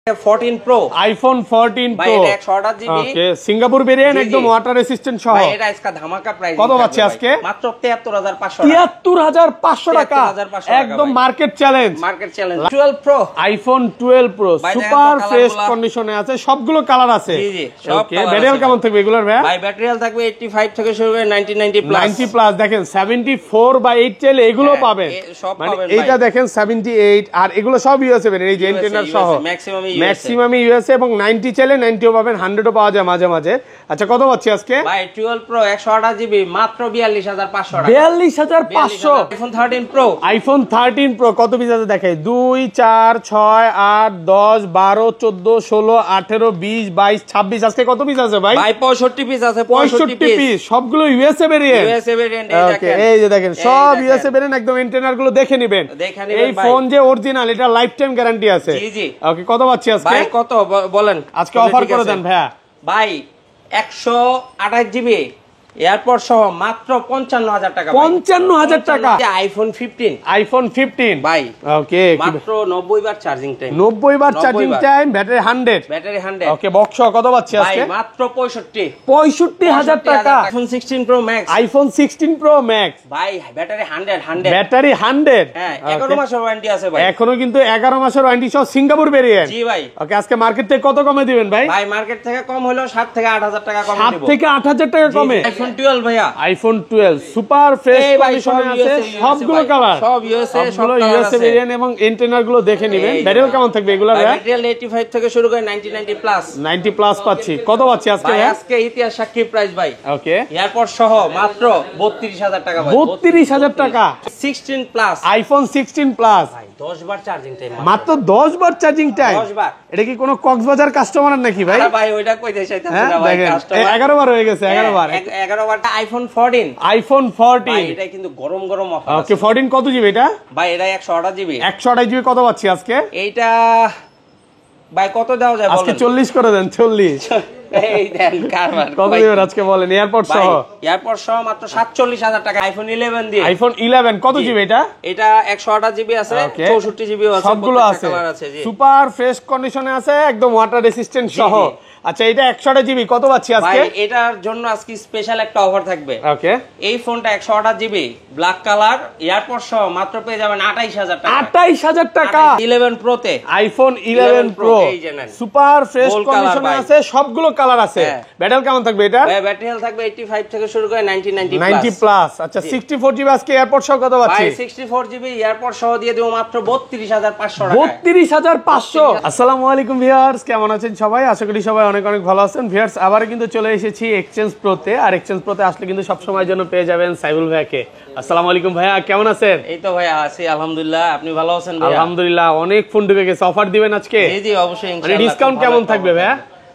14 Pro iPhone 14 Pro ভাই এটা 128 GB ওকে Singapore variant একদম ওয়াটার রেসিস্ট্যান্ট সহ ভাই এটা আজকে ধামাকা প্রাইস কত পাচ্ছি আজকে মাত্র 73500 টাকা একদম market challenge 12 Pro iPhone 12 Pro super fresh কন্ডিশনে আছে সবগুলো কালার আছে জি জি সব ওকে ব্যাটারি কেমন থাকবে এগুলোর ভাই ব্যাটারি থাকবে 85 থেকে শুরু করে 90 প্লাস 90 প্লাস দেখেন 74 বা 8 চাইলে এগুলো পাবেন মানে এইটা দেখেন 78 আর এগুলো সব ইউএসএ ভেরিয়েন্ট এই যে এন্টেনার সহ ম্যাক্সিমাম ইউএসএ এবং 90 চাইলে 90 ও পাবেন 100 ও পাওয়া যায় মাঝে মাঝে আচ্ছা কত পাচ্ছি আজকে ভাই 12 Pro 128 জিবি মাত্র 42500 টাকা 42500 iPhone 13 Pro iPhone 13 Pro কত পিস আছে দেখাই 2 4 6 8 10 12 14 16 18 20 22 26 আজকে কত পিস আছে ভাই ভাই 65 পিস আছে 65 পিস সবগুলো ইউএসএ ভেরিয়েন্ট এই যে দেখেন সব ইউএসএ ভেরিয়েন্ট একদম এন্টেনার গুলো দেখে নেবেন এই ফোন যে অরিজিনাল এটা লাইফ টাইম গ্যারান্টি আছে জি জি ওকে কত পাচ্ছি আজকে ভাই কত বলেন আজকে অফার করে দেন ভাইয়া ভাই 128 জিবি এয়ারপড সহ মাত্র 55000 টাকা 55000 টাকা আইফোন 15 ভাই ওকে মাত্র 90 বার চার্জিং টাইম 90 বার charging time battery 100 okay box কত পাচ্ছি আজকে ভাই মাত্র 65000 টাকা iPhone 16 pro max iPhone 16 pro max ভাই ব্যাটারি 100 ব্যাটারি 100 হ্যাঁ 11 মাসের ওয়ারেন্টি আছে ভাই এখনো কিন্তু 11 মাসের ওয়ারেন্টি সহ সিঙ্গাপুর ভেরিয়েন্ট জি ভাই ওকে আজকে মার্কেট থেকে কত কমে দিবেন ভাই ভাই মার্কেট থেকে কম হলো 7 থেকে 8000 টাকা কমে দিব 7 থেকে 8000 টাকা কমে আইফোন 12 ভাইয়া আইফোন 12 সুপার ফ্রেশ কন্ডিশনে আছে সবগুলো কালার সব ইউএসএ সবগুলো ইউএসএ ভেরিয়েন্ট এবং এন্টেনার গুলো দেখে নেবেন ব্যাটারি কেমন থাকবে এগুলো ব্যাটারি 85 থেকে শুরু করে 90 প্লাস 90 প্লাস পাচ্ছি কত পাচ্ছি আজকে ভাই আজকে ইতিহাস সাক্ষী প্রাইস ভাই ওকে এয়ারপড সহ মাত্র 32000 টাকা ভাই 32000 টাকা 16 প্লাস আইফোন 16 প্লাস ভাই 10 বার চার্জিং টাইম মাত্র 10 বার চার্জিং টাইম 10 বার এটা কি কোনো কক্সবাজার কাস্টমার নাকি ভাই আরে ভাই ওইটা কই দেখাইতাছ না ভাই কাস্টমার 11 বার হয়ে গেছে 11 বার 11 বার আইফোন 14 ভাই এটা কিন্তু গরম অফার ওকে 14 কত জিবি এটা ভাই এটা 128 জিবি 128 জিবি কত পাচ্ছি আজকে এইটা ভাই কত দাও যায় বলেন আজকে 40 করে দেন 40 এই দেন কারবার কত দিবেন আজকে বলেন এয়ারপড সহ মাত্র 47000 টাকা আইফোন 11 দিয়ে আইফোন 11 কত জিবি এটা 128 জিবি আছে 64 জিবি আছে সবগুলো আছে সুপার ফ্রেশ কন্ডিশনে আছে একদম ওয়াটার রেসিস্ট্যান্ট সহ আচ্ছা এটা 128 জিবি কত পাচ্ছি আজকে ভাই এটার জন্য আজকে স্পেশাল একটা অফার থাকবে ওকে এই ফোনটা 128 জিবি ব্ল্যাক কালার এয়ারপড সহ মাত্র পেয়ে যাবেন 28000 টাকা 28000 টাকা 11 প্রো তে আইফোন 11 প্রো সুপার ফ্রেশ কন্ডিশনে আছে সবগুলো কালার আছে ব্যাটারি কেমন থাকবে এটা ব্যাটারি থাকবে 85 থেকে শুরু করে 90 প্লাস আচ্ছা 64 জিবি আজকে এয়ারপড সহ কত পাচ্ছি ভাই 64 জিবি এয়ারপড সহ দিয়ে দেব মাত্র 32500 টাকা 32500 আসসালামু আলাইকুম ভিউয়ার্স কেমন আছেন সবাই আশা করি সবাই অনেক অনেক ভালো আছেন ভিউয়ার্স আবার কিন্তু চলে এসেছি এক্সচেঞ্জ প্রোতে আর এক্সচেঞ্জ প্রোতে আসলে কিন্তু সব সময়ের জন্য পেয়ে যাবেন সাইবুল ভাইকে আসসালামু আলাইকুম ভাইয়া কেমন আছেন এই তো ভাই আছি আলহামদুলিল্লাহ আপনি ভালো আছেন ভাই আলহামদুলিল্লাহ অনেক ফোন ঢুকে গেছে অফার দিবেন আজকে জি জি অবশ্যই ইনশাআল্লাহ মানে ডিসকাউন্ট কেমন থাকবে ভাইয়া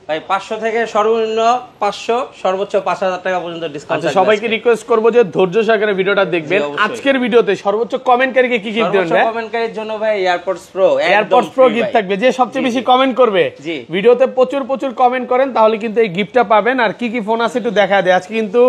ভাই 500 থেকে সর্বনিম্ন 500 সর্বোচ্চ 5000 টাকা পর্যন্ত ডিসকাউন্ট আছে সবাইকে রিকোয়েস্ট করব যে ধৈর্য সহকারে ভিডিওটা দেখবেন আজকের ভিডিওতে সর্বোচ্চ কমেন্টকারীকে কি গিফট দেবেন ভাই কমেন্টকারীর জন্য ভাই এয়ারপডস প্রো গিফট থাকবে যে সবচেয়ে বেশি কমেন্ট করবে ভিডিওতে প্রচুর কমেন্ট করেন তাহলে কিন্তু এই গিফটটা পাবেন আর কি কি ফোন আছে একটু দেখা দেয় আজকে কিন্তু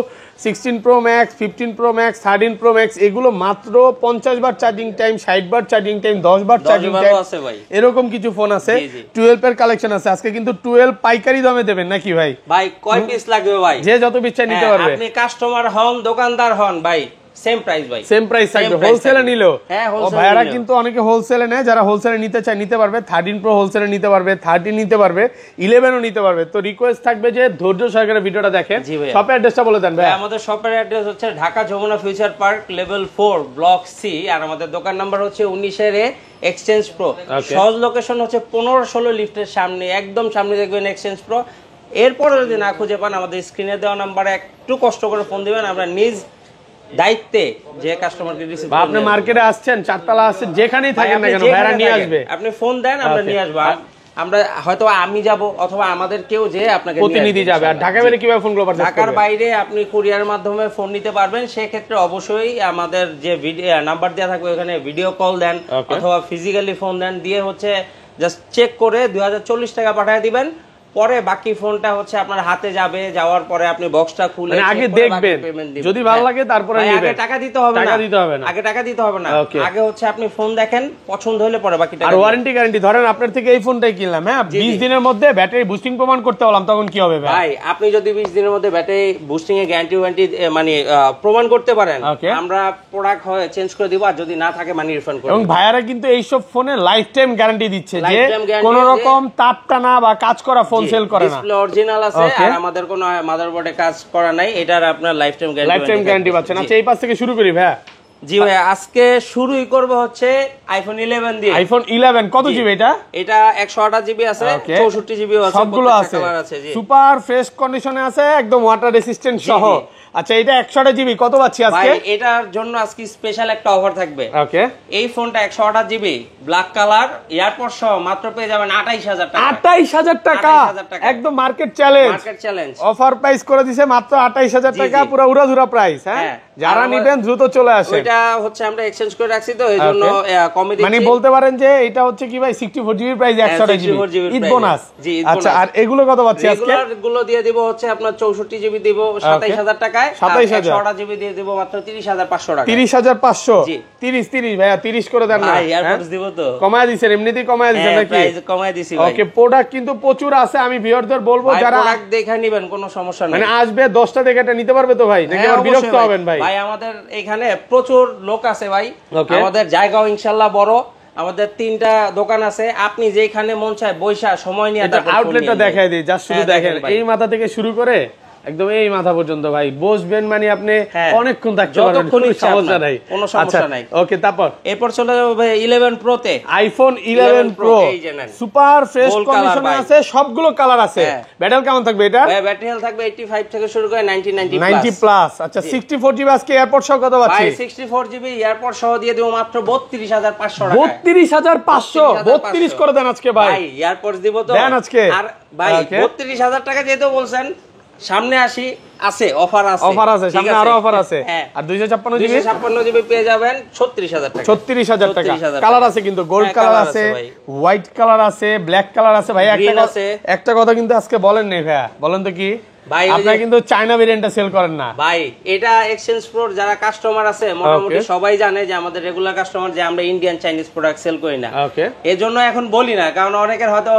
16 pro max 15 pro max 13 pro max এগুলো মাত্র 50 বার চার্জিং টাইম 60 বার চার্জিং টাইম 10 বার চার্জিং টাইম আছে ভাই এরকম কিছু ফোন আছে 12 এর কালেকশন আছে আজকে কিন্তু 12 পাইকারি দামে দেবেন নাকি ভাই ভাই কয় পিস লাগবে ভাই যে যত পিস নিতে পারবে আপনি কাস্টমার হন দোকানদার হন ভাই সেম প্রাইস ভাই সেম প্রাইস থাকবে হোলসেলে নিলো হ্যাঁ হোলসেলে ভাইরা কিন্তু অনেকে হোলসেলে নেয় যারা হোলসেলে নিতে চায় নিতে পারবে 13 প্রো হোলসেলে নিতে পারবে 13 নিতে পারবে 11 ও নিতে পারবে তো রিকোয়েস্ট থাকবে যে ধৈর্য সহকারে ভিডিওটা দেখেন শপের অ্যাড্রেসটা বলে দেন ভাই আমাদের শপের অ্যাড্রেস হচ্ছে Dhaka Jamuna Future Park level 4 block C আর আমাদের দোকান নাম্বার হচ্ছে 19 এর এক্সচেঞ্জ প্রো সহজ লোকেশন হচ্ছে 15-16 লিফটের সামনে একদম সামনে দেখবেন এক্সচেঞ্জ প্রো এরপর যদি না খুঁজে পান আমাদের স্ক্রিনে দেওয়া নম্বরে একটু কষ্ট করে ফোন দিবেন আমরা নিজ দায়িত্বে যে কাস্টমারকে রিসিভ করব আপনি মার্কেটে আসছেন চারতলা আসছেন যেখানেই থাকেন না কেন ভাইরা নিয়ে আসবে আপনি ফোন দেন আমরা নিয়ে আসব আমরা হয়তো আমি যাব অথবা আমাদের কেউ যে আপনাকে প্রতিনিধি যাবে আর ঢাকা বাইরে কিভাবে ফোনগুলো পারচেজ করবে ঢাকার বাইরে আপনি কুরিয়ারের মাধ্যমে ফোন নিতে পারবেন সেই ক্ষেত্রে অবশ্যই আমাদের যে নাম্বার দেয়া থাকবে ওখানে ভিডিও কল দেন অথবা ফিজিক্যালি ফোন দেন দিয়ে হচ্ছে জাস্ট চেক করে 2040 টাকা পাঠিয়ে দিবেন পরে বাকি ফোনটা হচ্ছে আপনার হাতে যাবে, যাওয়ার পরে আপনি বক্সটা খুলে আগে দেখবেন, যদি ভালো লাগে তারপরে নেবেন। আগে টাকা দিতে হবে না, আগে টাকা দিতে হবে না, আগে হচ্ছে আপনি ফোন দেখেন, পছন্দ হলে পরে বাকি টাকা। আর ওয়ারেন্টি গ্যারান্টি, ধরেন আপনার থেকে এই ফোনটাই কিনলাম, হ্যাঁ 20 দিনের মধ্যে ব্যাটারি বুস্টিং প্রমাণ করতে বললাম, তখন কি হবে ভাই? আপনি যদি 20 দিনের মধ্যে ব্যাটারি বুস্টিং এর গ্যারান্টি মানে প্রমাণ করতে পারেন, আমরা প্রোডাক্ট হয় চেঞ্জ করে দিব, আর যদি না থাকে মানি রিফান্ড করব। এবং ভাইয়ারা কিন্তু এই সব ফোনে লাইফ টাইম গ্যারান্টি দিচ্ছে, যে কোনো রকম তাপ টানা বা কাজ করা ফোন সেল করে না। ডিসপ্লে অরিজিনাল আছে, আর আমাদের কোনো মাদারবোর্ডে কাজ করা নাই, এটার আপনার লাইফ টাইম গ্যারান্টি পাচ্ছেন। আচ্ছা এই পাশ থেকে শুরু করি ভাইয়া। জি ভাই, আজকে শুরুই করব হচ্ছে আইফোন 11 দিয়ে। আইফোন 11 কত জিবি এটা? এটা 128 জিবি আছে, 64 জিবি আছে, সবগুলো আছে, সুপার ফ্রেশ কন্ডিশনে আছে, একদম ওয়াটার রেসিস্ট্যান্ট সহ। আচ্ছা এটা 128 জিবি কত পাচ্ছি আজকে? ভাই এটার জন্য আজকে স্পেশাল একটা অফার থাকবে। ওকে, এই ফোনটা 128 জিবি ব্ল্যাক কালার এয়ারপড সহ মাত্র পেয়ে যাবেন 28000 টাকা। 28000 টাকা, একদম মার্কেট চ্যালেঞ্জ অফার প্রাইস করে দিয়েছে, মাত্র 28000 টাকা, পুরো উড়াধুরা প্রাইস। হ্যাঁ, যারা নেবেন দ্রুত চলে আসেন। এটা হচ্ছে আমরা এক্সচেঞ্জ করে রাখছি, তো এইজন্য কমে দিচ্ছি। মানে বলতে পারেন যে এটা হচ্ছে কি ভাই 64 GB price, 128 GB Eid bonus. আচ্ছা আর এগুলো কত পাচ্ছি আজকে? এগুলো দিয়ে দিব হচ্ছে আপনার 64 জিবি দিব 27000 টাকায়, 27000 জিবি দিয়ে দিব মাত্র 30500 টাকা। 30500, 30 ভাইয়া 30 করে দেন না, এয়ারপডস দিব তো কমায় দিবেন, এমনিতেই কমায় দিবেন নাকি? প্রাইস কমায় দিছি ভাই। ওকে, প্রোডাক্ট কিন্তু প্রচুর আছে, আমি ভিউয়ারদের বলবো যারা প্রোডাক্ট দেখে নেবেন, কোনো সমস্যা নাই। মানে আসবে 10টা দেখে এটা নিতে পারবে তো ভাই, নাকি আবার বিরক্ত হবেন ভাই? ভাই আমাদের এখানে প্রচুর লোক আছে ভাই, আমাদের জায়গাও ইনশাআল্লাহ বড়, আমাদের 3টা দোকান আছে, আপনি যেখানে মন চায় বৈশা সময় নিয়ে আউটলেটটা দেখাই দিই, জাস্ট শুধু দেখেন এই মাথা থেকে শুরু করে একদম এই মাথা পর্যন্ত ভাই বসবেন, মানে আপনি অনেকক্ষণ থাকতে পারবেন, কোনো সমস্যা নাই, কোনো সমস্যা নাই। ওকে, তারপর এরপর চলে যাব ভাই 11 প্রো তে। আইফোন 11 প্রো সুপার ফ্রেশ কন্ডিশনে আছে, সবগুলো কালার আছে। ব্যাটারি কেমন থাকবে এটা? ভাই ব্যাটারি হেলথ থাকবে 85 থেকে শুরু করে 90 প্লাস। আচ্ছা 64 জিবি আজকে এয়ারপড সহ কত পাচ্ছি? ভাই 64 জিবি এয়ারপড সহ দিয়ে দেব মাত্র 32500 টাকা। 32500, 32 করে দেন আজকে ভাই। ভাই এয়ারপডস দিব তো দেন আজকে। আর ভাই 32000 টাকা যেহেতু বলছেন, সামনে আসি আছে, অফার আছে, সামনে আরো অফার আছে। আর 256 জিবি পেয়ে যাবেন 36000 টাকা। 36000 টাকা। কালার আছে কিন্তু, গোল্ড কালার আছে, হোয়াইট কালার আছে, ব্ল্যাক কালার আছে। ভাই একটা কথা কিন্তু আজকে বলেন নাই ভাইয়া, বলেন তো কি ভাই? আপনারা কিন্তু চায়না ভেরিয়েন্টটা সেল করেন না ভাই, এটা এক্সচেঞ্জ প্রো যারা কাস্টমার আছে মোটামুটি সবাই জানে যে আমাদের রেগুলার কাস্টমার যে আমরা ইন্ডিয়ান চাইনিজ প্রোডাক্ট সেল করি না। এজন্য এখন বলি না, কারণ অনেকের হয়তো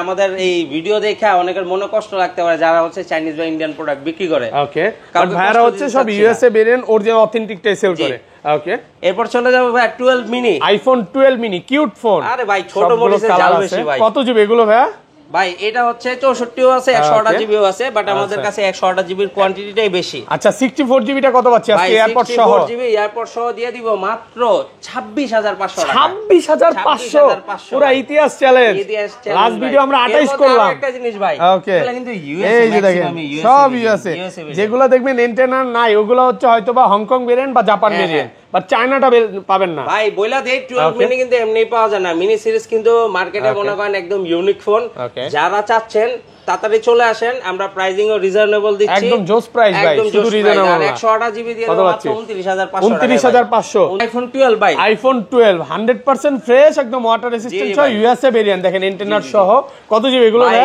আমাদের এই ভিডিও দেখে অনেকের মনে কষ্ট লাগতে পারে যারা হচ্ছে চাইনিজ বা ইন্ডিয়ান প্রোডাক্ট বিক্রি করে। ওকে, কারণ ভাইরা হচ্ছে সব ইউএসএ ভেরিয়েন্ট অরিজিনাল অথেন্টিকটাই সেল করে। ওকে, এরপর চলে যাব ভাই 12 mini, iPhone 12 mini cute phone. আরে ভাই ছোট মডেলের জাল বেশি ভাই। কত জিবি এগুলো ভাইয়া? ভাই এটা হচ্ছে 64ও আছে, 128 জিবিও আছে, বাট আমাদের কাছে 128 জিবির কোয়ান্টিটিটাই বেশি। আচ্ছা 64 জিবিটা কত পাচ্ছি আজকে এয়ারপড সহ? 64 জিবি এয়ারপড সহ দিয়ে দিব মাত্র 26500 টাকা। 26500, পুরো ইতিহাস চ্যালেঞ্জ। লাস্ট ভিডিও আমরা 28 করলাম। একটা জিনিস ভাই, ওকে এগুলা কিন্তু ইউএসএ, এই যে দেখেন সব ইউএসএ, যেগুলো দেখবেন এন্টেনার নাই ওগুলো হচ্ছে হয়তোবা হংকং ভেরিয়েন্ট বা জাপান ভেরিয়েন্ট, বাট চায়নাটা পাবেন না ভাই। বইলা দেই 12 মিনি কিন্তু এমনি পাওয়া যায় না, মিনি সিরিজ কিন্তু মার্কেটে মনে করেন একদম ইউনিক ফোন। যারা চাচ্ছেন তাড়াতাড়ি চলে আসেন, আমরা প্রাইসিং ও রিজনেবল দিচ্ছি, একদম জোস প্রাইস ভাই, শুধু রিজনেবল না। 128 জিবি দিয়ে মাত্র 29500 29500। আইফোন 12 ভাই, আইফোন 12 100% ফ্রেশ, একদম ওয়াটার রেসিস্ট্যান্ট সহ ইউএসএ ভেরিয়েন্ট। দেখেন ইন্টারনেট সহ কত জিবি এগুলো ভাই?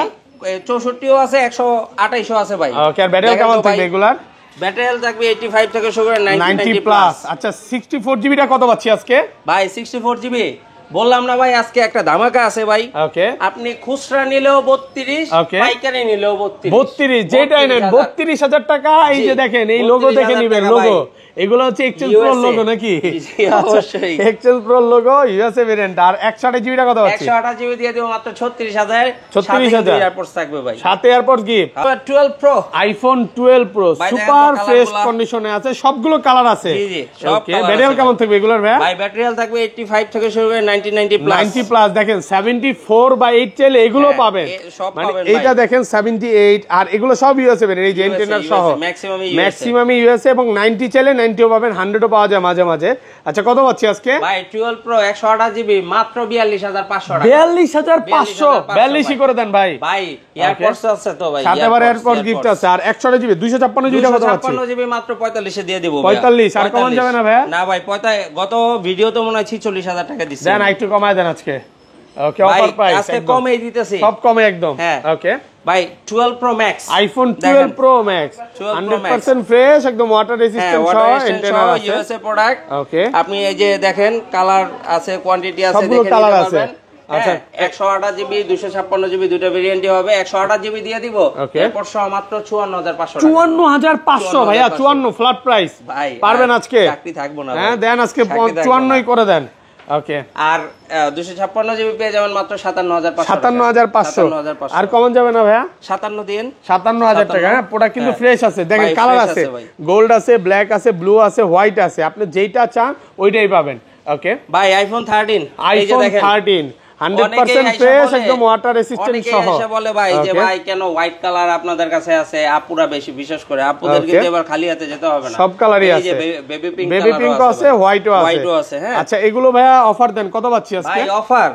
64ও আছে, 128ও আছে ভাই। ওকে, আর ব্যাটারি কেমন থাকবে এগুলার? ব্যাটারি হেলথ থাকবে 85 থেকে শুরু করে 90 প্লাস। আচ্ছা 64 জিবিটা কত পাচ্ছি আজকে ভাই? 64 জিবি বললাম না ভাই, আজকে একটা ধামাকা আছে ভাই। ওকে, আপনি খুচরা নিলেও 32, পাইকারি নিলেও 32, যেটাই নেন 32000 টাকা। এই যে দেখেন এই লোগো দেখে নিবেন, লোগো এগুলো হচ্ছে এক্সচেঞ্জ প্রো লোগো নাকি? অবশ্যই exchange pro logo USA variant. আর 128 জিবিটা কত পাচ্ছি? 128 জিবি দিয়ে দেব মাত্র 36000। 36000 এয়ারপডস থাকবে ভাই, সাথে AirPod gift. 12 pro, iPhone 12 pro super fresh কন্ডিশনে আছে, সবগুলো কালার আছে। জি জি, সব কালার। ব্যাটারি কেমন থাকবে এগুলোর ভাই? ভাই ব্যাটারি হেলথ থাকবে 85 থেকে শুরু করে 90 প্লাস। 90 প্লাস। দেখেন 74/8 চাইলে এগুলো পাবেন, মানে এইটা দেখেন 78, আর এগুলো সব ইউএসএ ভেরিয়েন্ট, এই যে এন্টেনার সহ ম্যাক্সিমাম ইউএসএ, এবং 90 চাইলে 90ও পাবেন, 100ও পাওয়া যায় মাঝে মাঝে। আচ্ছা কত পাচ্ছি আজকে ভাই? 12 প্রো 128 জিবি মাত্র 42500 টাকা। 42500, 42 করে দেন ভাই। ভাই এয়ারপডস আছে তো ভাই, সাথে আবার এয়ারপড গিফট আছে। আর 128 জিবি 256 জিবি কত পাচ্ছি? 256 জিবি মাত্র 45 এ দিয়ে দেব ভাই। 45 আর কমান যাবে না ভাই? না ভাই, গত ভিডিও তো মনে হয় 46000 টাকা দিছেন, দেন একটু কমায় দেন আজকে। ওকে, অফার প্রাইস আজকে কমই দিতেছি, সব কমে একদম। ওকে, ভাই 12 pro max iPhone 12 pro max 100% fresh একদম ওয়াটার রেজিস্ট্যান্ট সহ এন্টেনার আছে ইউএসএ প্রোডাক্ট ওকে আপনি এই যে দেখেন কালার আছে কোয়ান্টিটি আছে সবগুলো কালার আছে আচ্ছা 128 জিবি 256 জিবি দুটো ভেরিয়েন্টই হবে 128 জিবি দিয়ে দিব এরপর সহ মাত্র 54500 54500 ভাইয়া 54 ফ্ল্যাট প্রাইস ভাই পারবেন আজকে চাকরি থাকবো না হ্যাঁ দেন আজকে 54ই করে দেন ওকে আর 256 জিবি পেয়ে যাবেন মাত্র 57500 57500 আর কমন যাবে না ভাইয়া 57 দিন 57000 টাকা হ্যাঁ প্রোডাক্ট কিন্তু ফ্রেশ আছে দেখেন কালার আছে গোল্ড আছে ব্ল্যাক আছে ব্লু আছে হোয়াইট আছে আপনি যেটা চান ওইটাই পাবেন ওকে ভাই আইফোন 13 এই যে দেখেন 13 100% ফ্রেশ একদম ওয়াটার রেজিস্ট্যান্ট সহ এসে বলে ভাই যে ভাই কেন হোয়াইট কালার আপনাদের কাছে আছে আপুরা বেশি বিশেষ করে আপুদের কিন্তু এবার খালি হাতে যেতে হবে না সব কালারই আছে বেবি পিঙ্ক আছে হোয়াইটও আছে হ্যাঁ আচ্ছা এগুলো ভাইয়া অফার দেন কত পাচ্ছি আজকে ভাই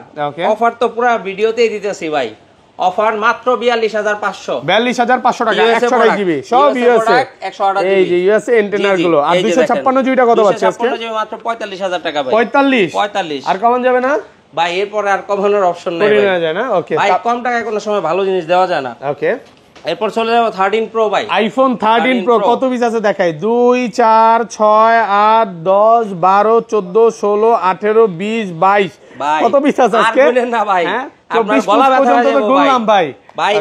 অফার তো পুরো ভিডিওতেই দিতেছি ভাই অফার মাত্র 42500 টাকা 128 জিবি সব ইউএসএ 128 এই যে ইউএসএ এন্টেনার গুলো আর 256 জিবিটা কত পাচ্ছি আজকে 256 জিবি মাত্র 45000 টাকা ভাই 45 আর কমন যাবে না ভাই এরপরে আর কমানোর অপশন নাই ভাই না যায় না ওকে ভাই কম টাকায় কোনো সময় ভালো জিনিস দেওয়া যায় না ওকে এরপর চলে যাব 13 প্রো ভাই আইফোন 13 প্রো কত পিস আছে দেখাই 2 4 6 8 10 12 14 16 18 20 22 কত পিস আছে আজকে আর বলেন না ভাই আপনার গলা ব্যথা হয়ে যাবে গুনলাম ভাই ভাই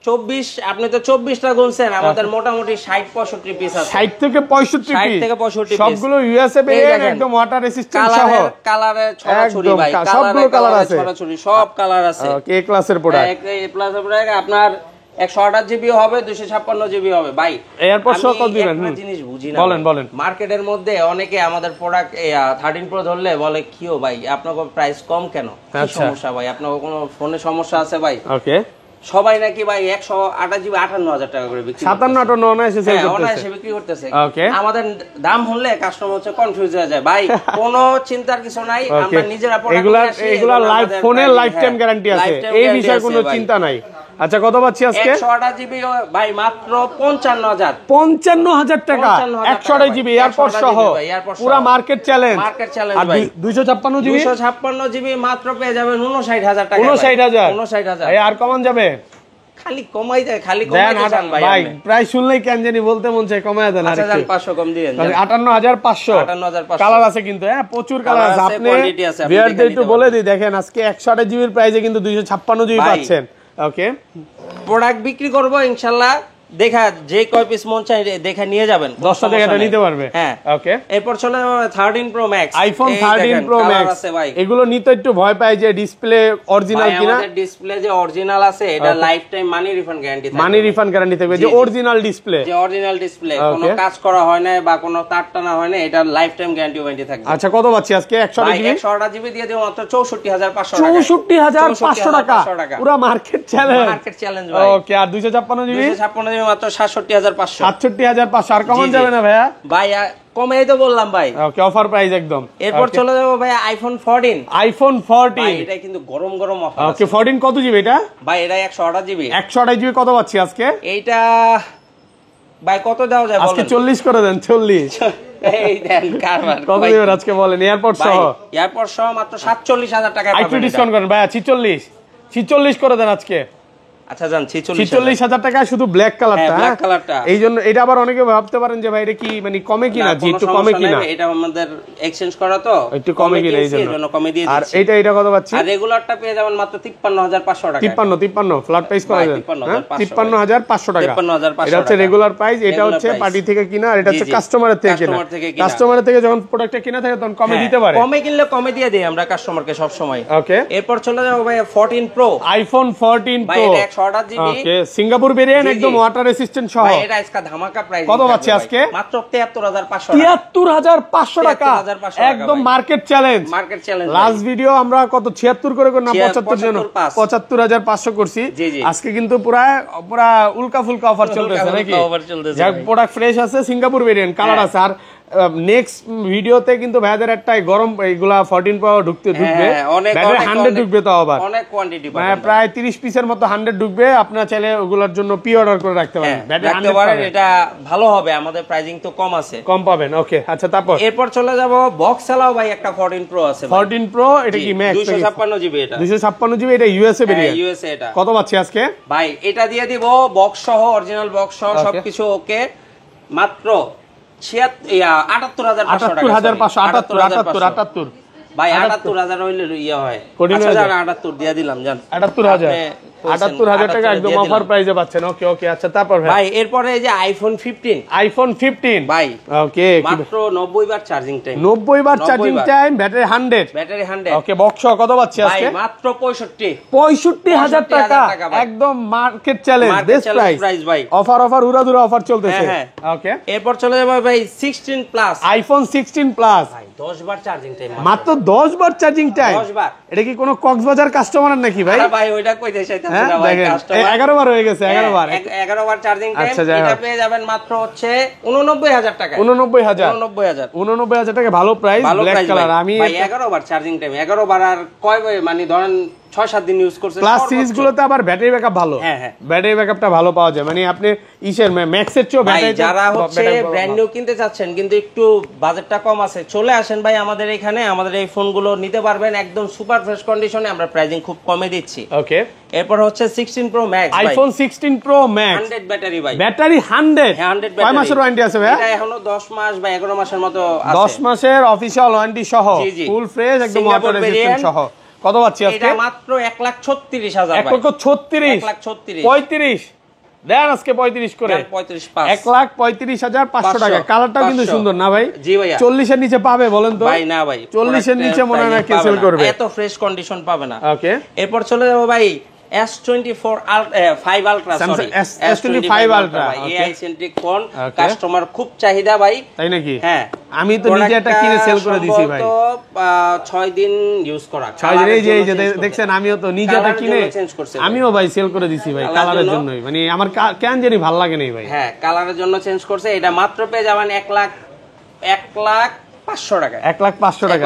24 আপনি তো 24টা গুনছেন আমাদের মোটামুটি 60 65 পিস আছে 60 থেকে 65 পিস সবগুলো ইউএসএ বেরিয়েন্ট একদম ওয়াটার রেজিস্ট্যান্ট সহ কালারে ছড়াছড়ি ভাই সবগুলো কালার আছে ছড়াছড়ি সব কালার আছে এ ক্লাসের প্রোডাক্ট এ ক্লাসের প্রোডাক্ট আপনার 128 জিবি হবে 256 জিবি হবে ভাই এরপর সব কত দিবেন জিনিস বুঝি না বলেন মার্কেটের মধ্যে অনেকে আমাদের প্রোডাক্ট 13 প্রো ধরলে বলে কিও ভাই আপনাদের প্রাইস কম কেন কি সমস্যা ভাই আপনাদের কোনো ফোনে সমস্যা আছে ভাই ওকে সবাই নাকি ভাই 128 জিবি 58000 টাকা করে বিক্রি 57 এসে সেল করতেছে অনায়াসে বিক্রি করতেছে আমাদের দাম হলে কাস্টমার হচ্ছে কনফিউজ হয়ে যায় ভাই কোনো চিন্তার কিছু নাই আমরা নিজেরা প্রোডাক্ট এগুলা লাইফ ফোনের লাইফ টাইম গ্যারান্টি আছে এই বিষয়ে কোনো চিন্তা নাই আচ্ছা কত পাচ্ছি আজকে 128 জিবি ভাই মাত্র 55000 টাকা 128 জিবি এয়ারপড সহ পুরো মার্কেট চ্যালেঞ্জ ভাই 256 জিবি 256 জিবি মাত্র পেয়ে যাবেন 59000 টাকা 59000 আর কমান যাবে খালি কমাই যায় খালি কমাইতে চান ভাই প্রায় শুনলেই কেন জানি বলতে মন চায় কমায় দেন আচ্ছা 500 কম দিবেন 58500 কালার আছে কিন্তু হ্যাঁ প্রচুর কালার আছে আপনি ভিউয়ারদের একটু বলে দিই দেখেন আজকে 128 জিবির প্রাইসে কিন্তু 256 জিবি পাচ্ছেন ওকে প্রোডাক্ট বিক্রি করব ইনশাআল্লাহ দেখা যে কয় পিস মন চাই দেখা নিয়ে যাবেন 10টা টাকা নিতে পারবে হ্যাঁ ওকে এরপর চলে 13 pro max iPhone 13 pro max এগুলো নিতে একটু ভয় পায় যে ডিসপ্লে অরিজিনাল কিনা আমাদের ডিসপ্লে যে অরিজিনাল আছে এটা লাইফ টাইম মানি রিফান্ড গ্যারান্টি থাকবে মানি রিফান্ড গ্যারান্টি থাকবে যে অরিজিনাল ডিসপ্লে কোনো কাজ করা হয় না বা কোনো তার টানা হয় না এটা লাইফ টাইম গ্যারান্টি থাকবে আচ্ছা কত পাচ্ছি আজকে 128 জিবি দিয়ে দেব মাত্র 64500 টাকা 64500 টাকা পুরো মার্কেট চ্যালেঞ্জ ভাই ওকে আর 256 জিবি মাত্র 67500 আর কমন যাবে না ভাইয়া ভাই কমেই তো বললাম ভাই ওকে অফার প্রাইস একদম এরপর চলে যাব ভাই আইফোন 14 ভাই এটা কিন্তু গরম গরম অফার ওকে 14 কত জিবি এটা ভাই এটা 128 জিবি 128 জিবি কত পাচ্ছি আজকে এইটা ভাই কত দেওয়া যায় বলেন আজকে 40 করে দেন 40 এই দেন কারবার কত দিবেন আজকে বলেন এয়ারপড সহ মাত্র 47000 টাকা একটু ডিসকাউন্ট করেন ভাই 46 করে দেন আজকে আচ্ছা জান 46000 টাকা শুধু ব্ল্যাক কালারটা এইজন্য এটা আবার অনেকে ভাবতে পারেন যে ভাই এটা কি মানে কমে কিনা জি একটু কমে কিনা এটা আমাদের এক্সচেঞ্জ করা তো একটু কমে কিনা এইজন্য কমে দিয়ে দিচ্ছি আর এটা কত পাচ্ছি আর রেগুলারটা পেয়ে যাবেন মাত্র 53500 টাকা 53 ফ্ল্যাট প্রাইস করা দেন 53500 টাকা 53500 এটা হচ্ছে রেগুলার প্রাইস এটা হচ্ছে পার্টি থেকে কিনা আর এটা হচ্ছে কাস্টমারের থেকে কিনা কাস্টমারের থেকে যখন প্রোডাক্টটা কিনা থাকে তখন কমে দিতে পারে কমে কিনলে কমে দিয়ে দেই আমরা কাস্টমারকে সব সময় ওকে এরপর চলে যাব ভাই 14 প্রো আইফোন 14 প্রো 128 জিবি ওকে সিঙ্গাপুর ভেরিয়েন্ট একদম ওয়াটার রেজিস্ট্যান্ট সহ ভাই এটা আজকে ধামাকা প্রাইস কত পাচ্ছি আজকে মাত্র 73500 টাকা একদম মার্কেট চ্যালেঞ্জ লাস্ট ভিডিও আমরা কত 76 করে না 75 জন 75500 করছি আজকে কিন্তু পুরা উল্কা ফুলকা অফার চলতেছে নাকি যাক প্রোডাক্ট ফ্রেশ আছে সিঙ্গাপুর ভেরিয়েন্ট কালার আছে আর নেক্সট ভিডিওতে কিন্তু ভাইদের একটা গরম এইগুলা 14 Pro ঢুকবে ব্যাটারি 100 ঢুকবে, তো আবার অনেক কোয়ান্টিটি মানে প্রায় 30 পিসের মতো 100 ঢুকবে। আপনারা চাইলে ওগুলোর জন্য প্রি অর্ডার করে রাখতে পারেন, ব্যাটারি 100 পাবেন। এটা ভালো হবে, আমাদের প্রাইসিং তো কম আছে, কম পাবেন। ওকে আচ্ছা, তারপর এরপর চলে যাব বক্স চালাও ভাই, একটা 14 Pro আছে 14 Pro, এটা কি ম্যাক্স 256 জিবি, এটা 256 জিবি, এটা ইউএসএ ভেরিয়েন্ট। ইউএসএ এটা কত পাচ্ছি আজকে ভাই? এটা দিয়ে দিব বক্স সহ, অরিজিনাল বক্স সহ সবকিছু ওকে, মাত্র 78500 ভাই। 78000 হইলে ইয়া হয়, 78 দিয়ে দিলাম জান, 78000 টাকা একদম অফার প্রাইসে পাচ্ছেন। ওকে ওকে আচ্ছা, তারপর ভাই এরপরে এই যে আইফোন 15 ভাই, ওকে মাত্র 90 বার চার্জিং টাইম, 90 বার charging time, battery 100। Okay box কত পাচ্ছি আজকে? মাত্র 65000 টাকা, একদম মার্কেট চ্যালেঞ্জ, বেস্ট প্রাইস ভাই। অফার উড়াধুরা অফার চলতেছে। ওকে এরপর চলে যাব ভাই 16 প্লাস, আইফোন 16 প্লাস ভাই 10 বার চার্জিং টাইম, মাত্র 10 বার চার্জিং টাইম। 10 বার। এটা কি কোনো কক্সবাজার কাস্টমার নাকি ভাই? আরে ভাই ওইটা কই দেখাইতাছি না ভাই, কাস্টমার 11 বার হয়ে গেছে, 11 বার 11 বার চার্জিং টাইম। আচ্ছা, এটা পেয়ে যাবেন মাত্র হচ্ছে 89000 টাকা, 89000 টাকা, ভালো প্রাইস, ব্ল্যাক কালার। আমি ভাই 11 বার চার্জিং টাইম, 11 বার আর কয় মানে ধরেন 6-7 দিন ইউজ করছেন। প্লাস সিরিজ গুলোতে আবার ব্যাটারি ব্যাকআপ ভালো, ব্যাটারি ব্যাকআপটা ভালো পাওয়া যায়, মানে আপনি ইসের ম্যাক্সের চেয়ে ব্যাটারি, যারা হচ্ছে ব্র্যান্ড নিউ কিনতে চাচ্ছেন কিন্তু একটু বাজেটটা কম আছে, চলে আসেন ভাই আমাদের এখানে, আমাদের এই ফোনগুলো নিতে পারবেন একদম সুপার ফ্রেশ কন্ডিশনে, আমরা প্রাইসিং খুব কমে দিচ্ছি। ওকে এরপর হচ্ছে 16 Pro Max, iPhone 16 Pro Max 100 battery ভাই, ব্যাটারি 100 কয় মাসের ওয়ারেন্টি আছে ভাই? এটা এখনো 10 মাস বা 11 মাসের মতো আছে, 10 মাসের অফিশিয়াল ওয়ারেন্টি সহ, ফুল ফ্রেশ একদম ওয়াটার রেজিস্ট্যান্ট সহ। কত পাচ্ছি আজকে? এটা মাত্র 1,36,000 ভাই, 1,36,000 35 দেন আজকে 35 করে, 1,35,500 টাকা। কালারটাও কিন্তু সুন্দর না ভাই? জি ভাইয়া। 40 এর নিচে পাবে বলেন তো? ভাই না ভাই, 40 এর নিচে মনে হয় না ক্যান্সেল করবে, এত ফ্রেশ কন্ডিশন পাবে না। ওকে এরপর চলে যাব ভাই S24 5 Ultra, sorry S25 Ultra, AI centric phone, customer খুব চাহিদা ভাই। তাই নাকি? হ্যাঁ, আমি তো নিজে একটা কিনে সেল করে দিছি ভাই, তো 6 দিন ইউজ করা, 6 দিন। এই যে দেখছেন, আমিও তো নিজেটা কিনে আমিও ভাই সেল করে দিছি ভাই, কালারের জন্যই, মানে আমার কেন জানি ভালো লাগে নাই ভাই। হ্যাঁ, কালারের জন্য চেঞ্জ করছে। এটা মাত্র পেয়ে যাবেন 1,05,000 টাকা, 1,05,000 টাকা।